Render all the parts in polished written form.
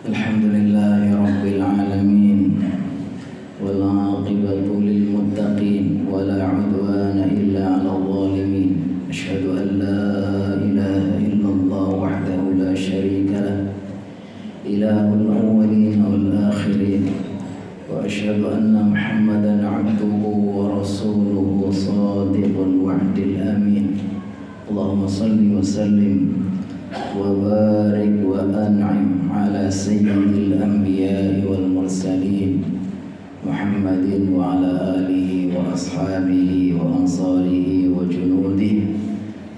Alhamdulillahi Rabbil Alamin wal 'aqibatu lil muttaqin wala 'udwana illa 'alal zalimin. Asyhadu an la ilaha illallah wahdahu la syarika lah, ilahul awwalin wal akhirin, wa asyhadu anna Muhammadan 'abduhu wa rasuluhu shadiqul wa'dil amin. Allahumma salli wa sallim wa barik wa an'im ala sayyidil anbiya'i wal mursalin Muhammadin wa ala alihi wa ashabihi wa ansarihi wa junudihi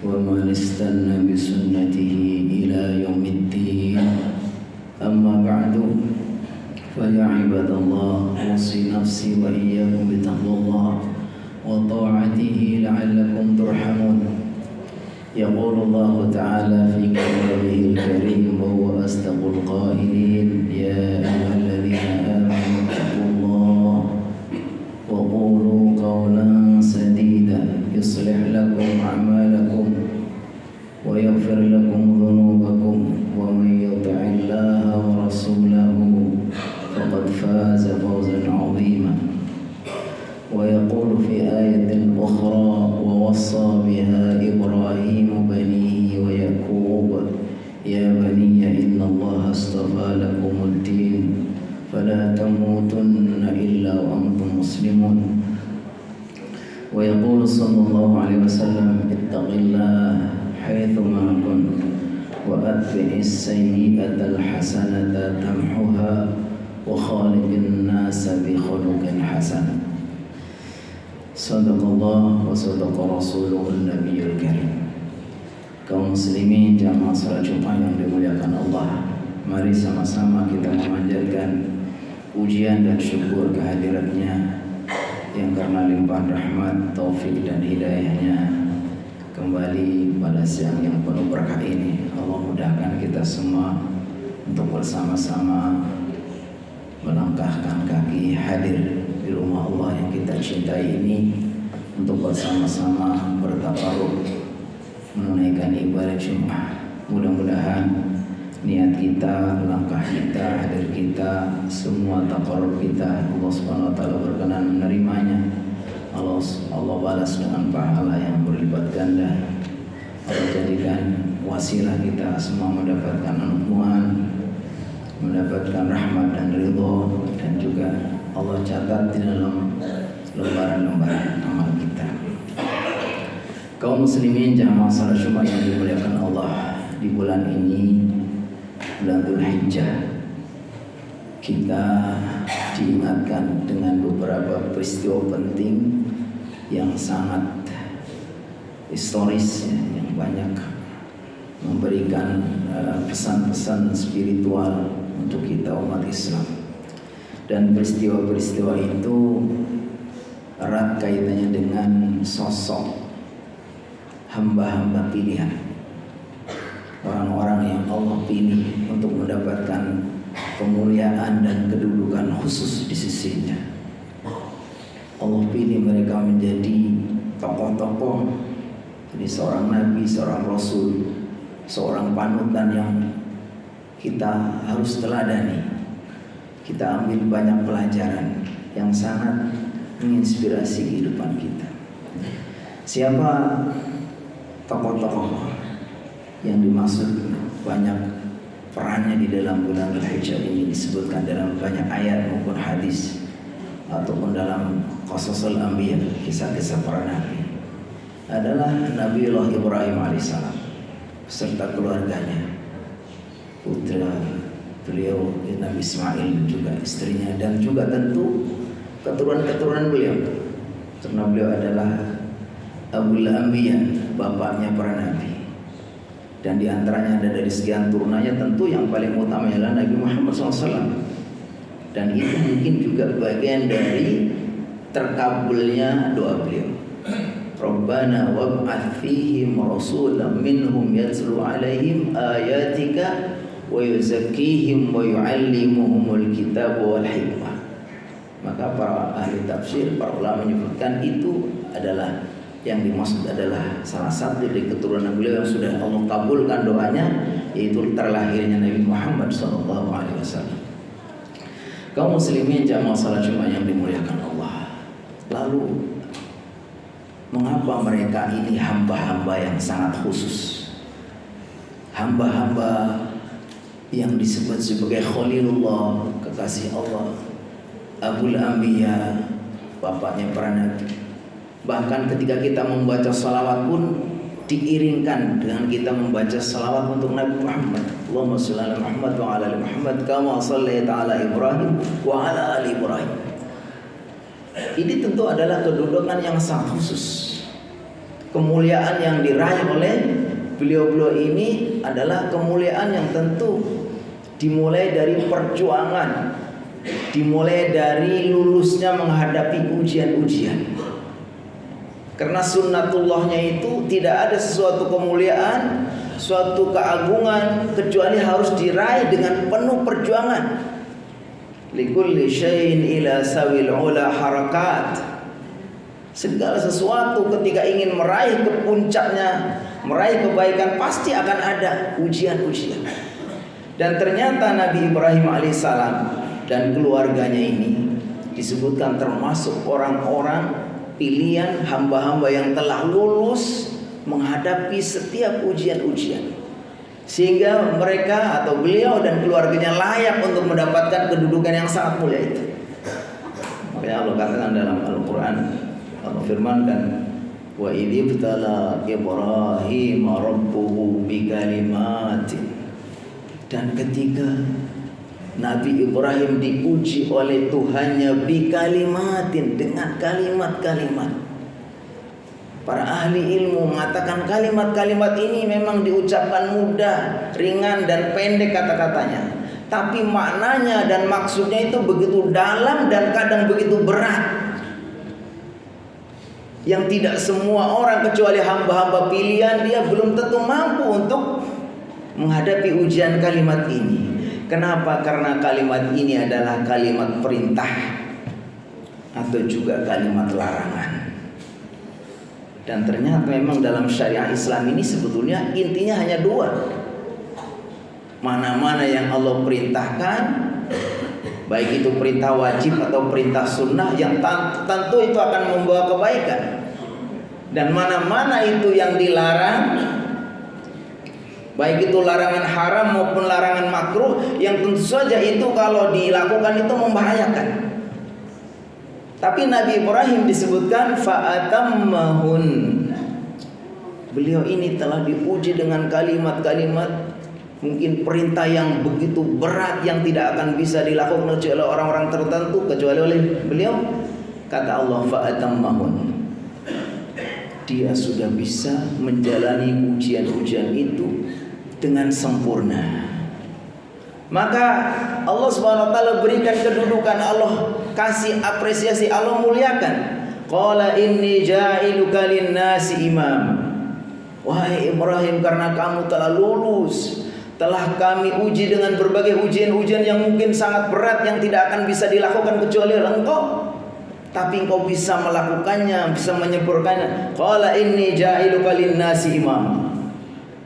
wa man istanna bi sunnatihi ila yaumiddin. Amma ba'du, fa ya ibadallah, usi nafsi wa iyyakum bi taqwallah wa ta'atihi la'allakum turhamun. يقول الله تعالى في كتابه الكريم وهو أصدق القائلين: يا أيها الذين آمنوا اتقوا الله وقولوا قولا سديدا يصلح لكم أعمالكم ويغفر لكم ذنوبكم ومن يطع الله ورسوله فقد فاز فوزا عظيما. ويقول في آية أخرى: ووصى بها إبراهيم بنيه ويعقوب يا بني إن الله اصطفى لكم الدين فلا تموتن إلا وأنتم مسلمون. ويقول صلى الله عليه وسلم: اتق الله حيثما كنت وأتبع السيئة الحسنة تمحها وخالق الناس بخلق حسن. Sadaqallah wa sadaqa rasuluhun nabiyul karim. Kaum muslimin jamaah salat Jumat yang dimuliakan Allah, mari sama-sama kita memanjatkan pujian dan syukur kehadiratnya yang karena limpahan rahmat, taufik dan hidayahnya kembali pada siang yang penuh berkah ini. Allah mudahkan kita semua untuk bersama-sama melangkahkan kaki hadir di rumah Allah yang kita cintai ini untuk bersama-sama bertakarub menunaikan ibadah Jumat. Mudah-mudahan niat kita, langkah kita, hadir kita, semua takarub kita Allah Subhanahu wa taala berkenan menerimanya. Allah balas dengan pahala yang berlipat ganda. Allah jadikan wasilah kita semua mendapatkan anugerah, mendapatkan rahmat dan ridho, dan juga Allah catat di dalam lembaran-lembaran amal kita. Kaum muslimin jamaah salat Jumat yang dimuliakan Allah, di bulan ini, bulan Dzulhijjah, kita diingatkan dengan beberapa peristiwa penting yang sangat historis, yang banyak memberikan pesan-pesan spiritual untuk kita umat Islam. Dan peristiwa-peristiwa itu erat kaitannya dengan sosok hamba-hamba pilihan, orang-orang yang Allah pilih untuk mendapatkan kemuliaan dan kedudukan khusus di sisinya. Allah pilih mereka menjadi tokoh-tokoh, jadi seorang nabi, seorang rasul, seorang panutan yang kita harus teladani. Kita ambil banyak pelajaran yang sangat menginspirasi kehidupan kita. Siapa tokoh-tokoh yang dimaksud? Banyak perannya di dalam bulan Dzulhijjah ini disebutkan dalam banyak ayat maupun hadis ataupun dalam qasasul anbiya, kisah-kisah para nabi. Adalah Nabiullah Ibrahim alaihissalam beserta keluarganya, putra beliau Nabi Ismail, juga istrinya, dan juga tentu keturunan-keturunan beliau, karena beliau adalah Abul Anbiya, bapaknya para nabi. Dan diantaranya ada dari sekian turunannya tentu yang paling utama adalah Nabi Muhammad SAW. Dan itu mungkin juga bagian dari terkabulnya doa beliau. Rabbana wab'ats fihim rasulan minhum yatlu alaihim ayatika wa yuzakkihim wa yu'allimuhumul kitab wal hikmah. Maka para ahli tafsir, para ulama menyebutkan itu adalah Yang dimaksud adalah salah satu dari keturunan beliau yang sudah Allah kabulkan doanya, yaitu terlahirnya Nabi Muhammad SAW. Kaum muslimin jamaah salat Jumat yang dimuliakan Allah. Lalu mengapa mereka ini hamba-hamba yang sangat khusus, hamba-hamba yang disebut sebagai Khalilullah, kekasih Allah, Abul Anbiya, bapaknya para nabi. Bahkan ketika kita membaca salawat pun diiringkan dengan kita membaca salawat untuk Nabi Muhammad. Allahumma shalli ala Muhammad wa ala ali Muhammad kama shallaita ala Ibrahim wa ala ali Ibrahim. Ini tentu adalah kedudukan yang sangat khusus. Kemuliaan yang diraih oleh beliau-beliau ini adalah kemuliaan yang tentu dimulai dari perjuangan, dimulai dari lulusnya menghadapi ujian-ujian. Karena sunnatullahnya itu tidak ada sesuatu kemuliaan, suatu keagungan kecuali harus diraih dengan penuh perjuangan. Likulli syai'in ila sawil ula harakat. Segala sesuatu ketika ingin meraih ke puncaknya, meraih kebaikan, pasti akan ada ujian-ujian. Dan ternyata Nabi Ibrahim alaihissalam dan keluarganya ini disebutkan termasuk orang-orang pilihan hamba-hamba yang telah lulus menghadapi setiap ujian-ujian, sehingga mereka atau beliau dan keluarganya layak untuk mendapatkan kedudukan yang sangat mulia itu. Makanya Allah katakan dalam Al-Quran, Allah firmankan, wa idzibtala Ibrahim rabbuhu bikalimatin. Dan ketika Nabi Ibrahim diuji oleh Tuhannya bikalimatin, dengan kalimat-kalimat. Para ahli ilmu mengatakan kalimat-kalimat ini memang diucapkan mudah, ringan dan pendek kata-katanya, tapi maknanya dan maksudnya itu begitu dalam dan kadang begitu berat, yang tidak semua orang kecuali hamba-hamba pilihan dia belum tentu mampu untuk menghadapi ujian kalimat ini. Kenapa? Karena kalimat ini adalah kalimat perintah atau juga kalimat larangan. Dan ternyata memang dalam syariah Islam ini sebetulnya intinya hanya dua. Mana-mana yang Allah perintahkan, baik itu perintah wajib atau perintah sunnah, yang tentu itu akan membawa kebaikan. Dan mana-mana itu yang dilarang, baik itu larangan haram maupun larangan makruh, yang tentu saja itu kalau dilakukan itu membahayakan. Tapi Nabi Ibrahim disebutkan fa'atammahun. Beliau ini telah diuji dengan kalimat-kalimat, mungkin perintah yang begitu berat yang tidak akan bisa dilakukan oleh orang-orang tertentu kecuali oleh beliau. Kata Allah fa'atammahun. Dia sudah bisa menjalani ujian-ujian itu dengan sempurna. Maka Allah Subhanahu wa taala berikan kedudukan, Allah kasih apresiasi, Allah muliakan. Qala inni ja'iluka lin-nasi imam. Wahai Ibrahim, karena kamu telah lulus, telah kami uji dengan berbagai ujian-ujian yang mungkin sangat berat, yang tidak akan bisa dilakukan kecuali oleh engkau, tapi engkau bisa melakukannya, bisa menyempurnakannya. Qala inni ja'iluka lin-nasi imam.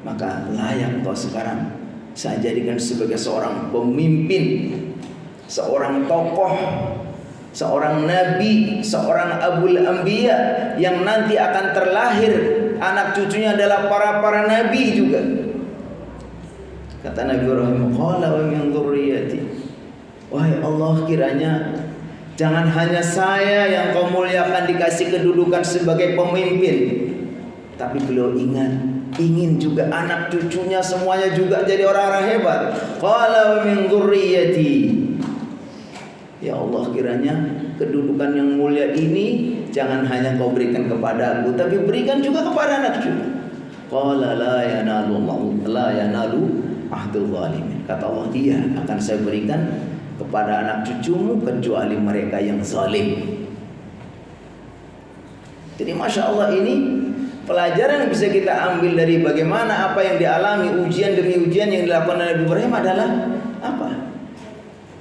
Maka layak engkau sekarang saya jadikan sebagai seorang pemimpin, seorang tokoh, seorang nabi, seorang abul anbiya, yang nanti akan terlahir anak cucunya adalah para nabi juga. Kata Nabi Ibrahim, qala wa min dzurriyyati. Wahai Allah, kiranya jangan hanya saya yang kau muliakan dikasih kedudukan sebagai pemimpin, tapi beliau ingin juga anak cucunya semuanya juga jadi orang-orang hebat. Qala wa min dzurriyyati. Ya Allah, kiranya kedudukan yang mulia ini jangan hanya kau berikan kepada aku, tapi berikan juga kepada anak cucu. Qala la yanalu ahdul zalimin. Kata Allah, iya akan saya berikan kepada anak cucumu kecuali mereka yang zalim. Jadi Masya Allah, ini pelajaran yang bisa kita ambil dari bagaimana apa yang dialami ujian demi ujian yang dilakukan oleh Nabi Ibrahim adalah apa?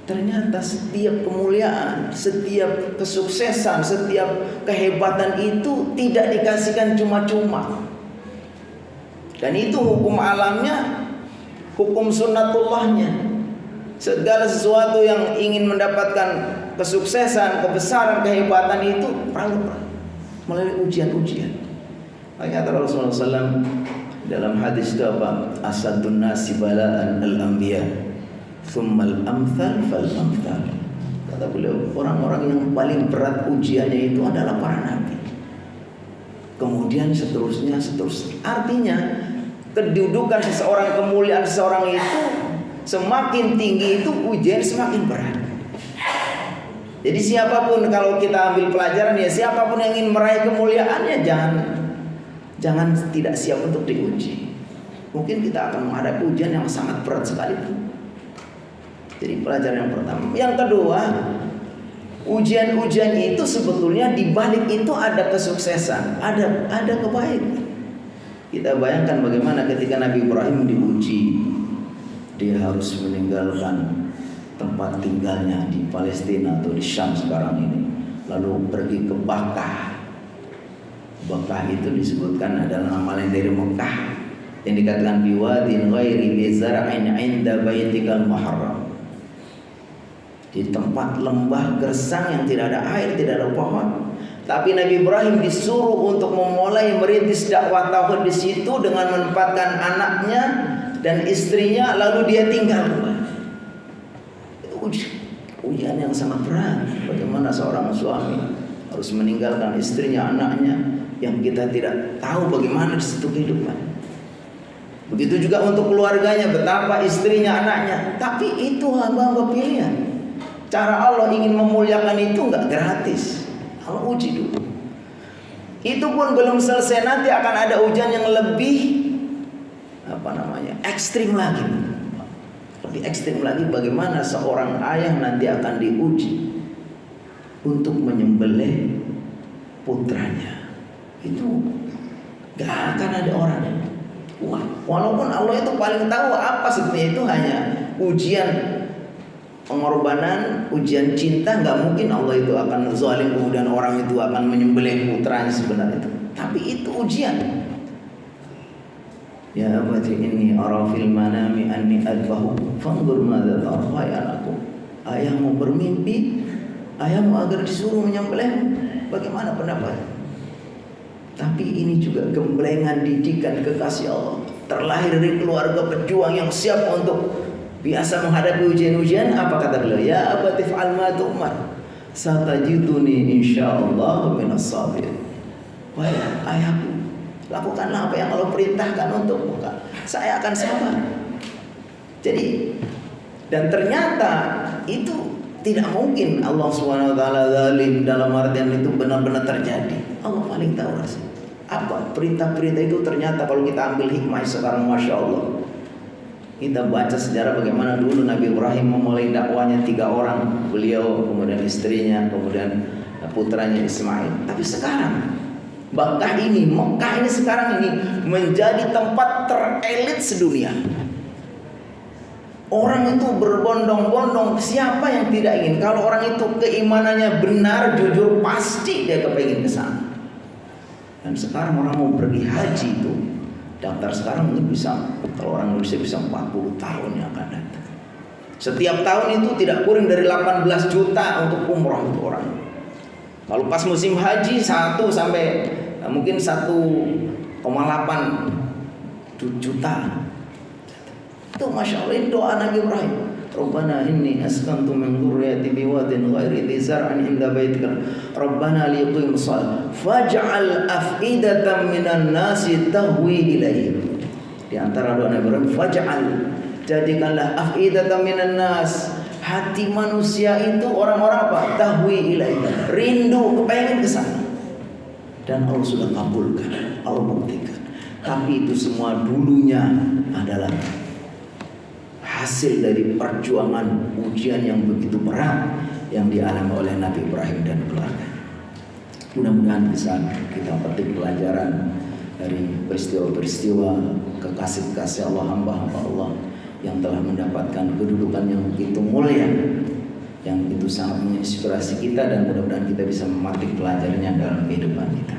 Ternyata setiap kemuliaan, setiap kesuksesan, setiap kehebatan itu tidak dikasihkan cuma-cuma. Dan itu hukum alamnya, hukum sunnatullahnya. Segala sesuatu yang ingin mendapatkan kesuksesan, kebesaran, kehebatan itu perlu melalui ujian-ujian. Kata Rasulullah SAW dalam hadis itu apa? Asadun nasi bala'an al-anbiya, thummal amthal fal amthal. Kata beliau, orang-orang yang paling berat ujiannya itu adalah para nabi. Kemudian seterusnya. Artinya kedudukan seseorang, kemuliaan seseorang itu semakin tinggi itu ujian semakin berat. Jadi siapapun, kalau kita ambil pelajaran ya, siapapun yang ingin meraih kemuliaannya jangan tidak siap untuk diuji. Mungkin kita akan menghadapi ujian yang sangat berat sekalipun. Jadi pelajaran yang pertama. Yang kedua, ujian-ujian itu sebetulnya di balik itu ada kesuksesan, ada kebaikan. Kita bayangkan bagaimana ketika Nabi Ibrahim diuji, dia harus meninggalkan tempat tinggalnya di Palestina atau di Syam sekarang ini, lalu pergi ke Bakkah. Bakkah itu disebutkan adalah nama lain dari Mekah, yang dikatakan biwadin ghairi bizar'in 'inda baitikal muharram. Di tempat lembah gersang yang tidak ada air, tidak ada pohon. Tapi Nabi Ibrahim disuruh untuk memulai merintis dakwah tauhid di situ dengan menempatkan anaknya dan istrinya, lalu dia tinggal kembali. Itu ujian yang sangat berat. Bagaimana seorang suami harus meninggalkan istrinya, anaknya yang kita tidak tahu bagaimana di situ kehidupan. Begitu juga untuk keluarganya, betapa istrinya, anaknya. Tapi itu hamba-hamba pilihan. Cara Allah ingin memuliakan itu enggak gratis. Allah uji dulu. Itu pun belum selesai, nanti akan ada ujian yang lebih ekstrim lagi. Lebih ekstrim lagi, bagaimana seorang ayah nanti akan diuji untuk menyembelih putranya. Itu gak akan ada orang. Walaupun Allah itu paling tahu apa sebenarnya, itu hanya ujian pengorbanan, ujian cinta. Gak mungkin Allah itu akan zalim kemudian orang itu akan menyembelih putranya sebenarnya itu. Tapi itu ujian. Ya abati inni ara fil manami anni adbahu fanzur madza tara. Wahai anakku, ayahmu bermimpi, ayahmu agar disuruh menyembelih. Bagaimana pendapat? Tapi ini juga gemblengan didikan kekasih Allah, terlahir dari keluarga pejuang yang siap untuk biasa menghadapi ujian-ujian. Apa kata beliau? Ya abati fa'al ma tu'mar satajiduni insyaallah minas sabirin. Wahai ayahku, lakukanlah apa yang Allah perintahkan untukmu, saya akan sabar. Jadi, dan ternyata itu tidak mungkin Allah SWT zalim dalam artian itu benar-benar terjadi. Allah paling tahu rasanya. Apa perintah-perintah itu ternyata kalau kita ambil hikmah sekarang, Masya Allah. Kita baca sejarah bagaimana dulu Nabi Ibrahim memulai dakwanya 3 orang, beliau, kemudian istrinya, kemudian putranya Ismail. Tapi sekarang Mekah ini sekarang ini menjadi tempat terelit sedunia. Orang itu berbondong-bondong. Siapa yang tidak ingin? Kalau orang itu keimanannya benar, jujur, pasti dia kepingin ke sana. Dan sekarang orang mau pergi haji itu, daftar sekarang mungkin bisa, kalau orang Indonesia bisa 40 tahun yang akan datang. Setiap tahun itu tidak kurang dari 18 juta untuk umrah itu orang. Kalau pas musim haji 1 sampai mungkin 1,8 juta. Itu Masya Allah doa Nabi Ibrahim. Rabbana inni askantu min dzurriyyati biwadin ghairi dzi zar'in 'inda baitikal Rabbana liyaqimus shalah faj'al af'idatan minan nasi tahwi ilaihim. Di antara doa Nabi Ibrahim, faj'al, jadikanlah af'idatan minan nas, hati manusia itu orang-orang apa? Tahwi ilaihim, rindu, kepengen ke sana. Dan Allah sudah kabulkan, Allah buktikan. Tapi itu semua dulunya adalah hasil dari perjuangan ujian yang begitu berat yang dialami oleh Nabi Ibrahim dan keluarga. Mudah-mudahan bisa kita petik pelajaran dari peristiwa-peristiwa kekasih-kekasih Allah, hamba-hamba Allah yang telah mendapatkan kedudukan yang begitu mulia yang itu sangat menginspirasi kita, dan mudah-mudahan kita bisa memetik pelajarannya dalam kehidupan kita.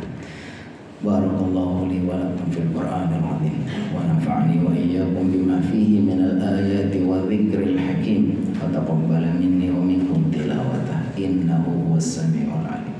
Barakallahu li wa lakum fil Qur'anil azim wa nafa'ani wa iyyakum bima fihi minal ayati wa dzikril hakim. Fataqabbal minni wa minkum tilawatah innahu huwas samiul alim.